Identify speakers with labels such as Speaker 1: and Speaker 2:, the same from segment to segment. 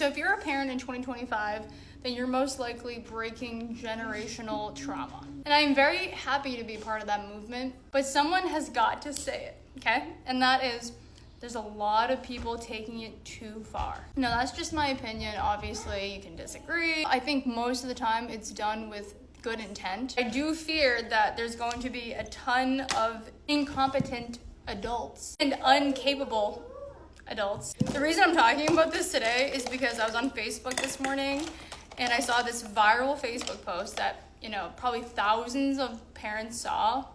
Speaker 1: So if you're a parent in 2025, then you're most likely breaking generational trauma. And I am very happy to be part of that movement, but someone has got to say it, okay? And that is, there's a lot of people taking it too far. Now, that's just my opinion. Obviously, you can disagree. I think most of the time it's done with good intent. I do fear that there's going to be a ton of incompetent adults and incapable adults. The reason I'm talking about this today is because I was on Facebook this morning and I saw this viral Facebook post that, probably thousands of parents saw.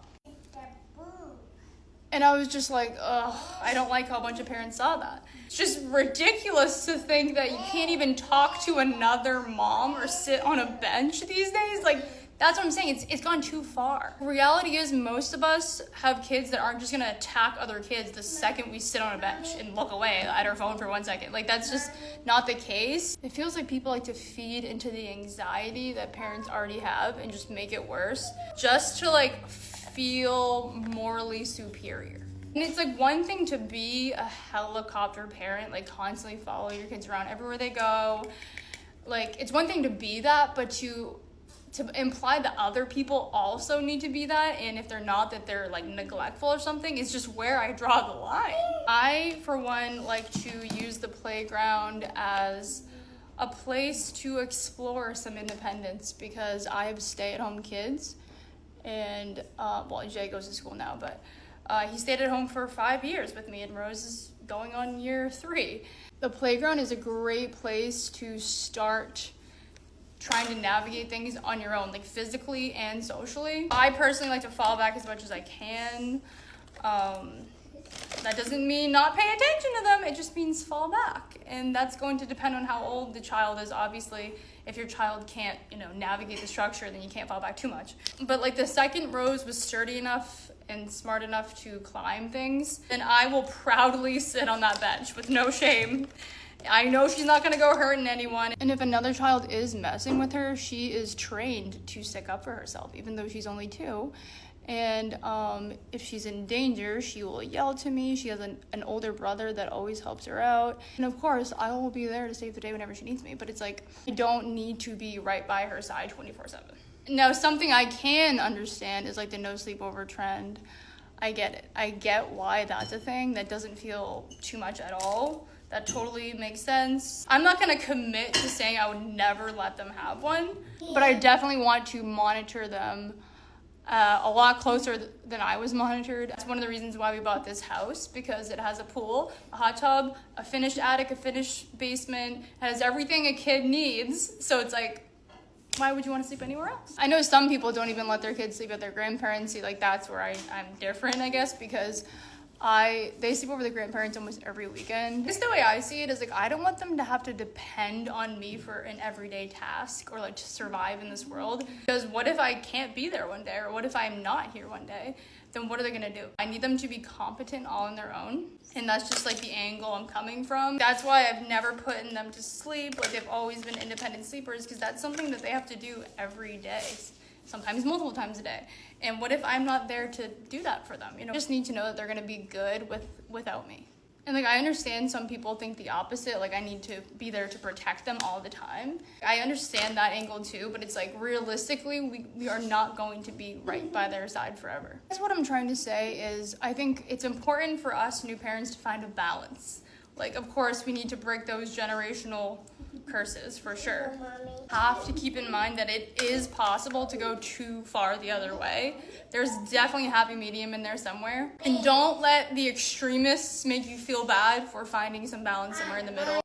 Speaker 1: And I was just like, ugh, I don't like how a bunch of parents saw that. It's just ridiculous to think that you can't even talk to another mom or sit on a bench these days. Like, that's what I'm saying. It's gone too far. Reality is most of us have kids that aren't just gonna attack other kids the second we sit on a bench and look away at our phone for 1 second. Like, that's just not the case. It feels like people like to feed into the anxiety that parents already have and just make it worse, just to feel morally superior. And it's one thing to be a helicopter parent, constantly follow your kids around everywhere they go. It's one thing to be that, but to imply that other people also need to be that, and if they're not, that they're neglectful or something, is just where I draw the line. I, for one, like to use the playground as a place to explore some independence because I have stay-at-home kids, and Jay goes to school now, but he stayed at home for 5 years with me, and Rose is going on year 3. The playground is a great place to start trying to navigate things on your own, physically and socially. I personally like to fall back as much as I can. That doesn't mean not pay attention to them, it just means fall back. And that's going to depend on how old the child is. Obviously, if your child can't, navigate the structure, then you can't fall back too much. But the second Rose was sturdy enough and smart enough to climb things, then I will proudly sit on that bench with no shame. I know she's not gonna go hurting anyone. And if another child is messing with her, she is trained to stick up for herself, even though she's only 2. And if she's in danger, she will yell to me. She has an older brother that always helps her out. And of course, I will be there to save the day whenever she needs me. But it's I don't need to be right by her side 24/7. Now, something I can understand is the no sleepover trend. I get it. I get why that's a thing. That doesn't feel too much at all. That totally makes sense. I'm not gonna commit to saying I would never let them have one, but I definitely want to monitor them a lot closer than I was monitored. That's one of the reasons why we bought this house, because it has a pool, a hot tub, a finished attic, a finished basement. It has everything a kid needs. So it's why would you want to sleep anywhere else? I know some people don't even let their kids sleep at their grandparents'. See, that's where I'm different, I guess, because they sleep over the grandparents almost every weekend. Just the way I see it is I don't want them to have to depend on me for an everyday task or to survive in this world. Because what if I can't be there one day, or what if I'm not here one day? Then what are they gonna do? I need them to be competent all on their own. And that's just the angle I'm coming from. That's why I've never put them to sleep. They've always been independent sleepers, because that's something that they have to do every day. Sometimes multiple times a day. And what if I'm not there to do that for them? I just need to know that they're gonna be good without me. And I understand some people think the opposite, I need to be there to protect them all the time. I understand that angle too, but it's realistically, we are not going to be right by their side forever. That's what I'm trying to say is, I think it's important for us new parents to find a balance. Of course, we need to break those generational curses for sure. Have to keep in mind that it is possible to go too far the other way. There's definitely a happy medium in there somewhere. And don't let the extremists make you feel bad for finding some balance somewhere in the middle.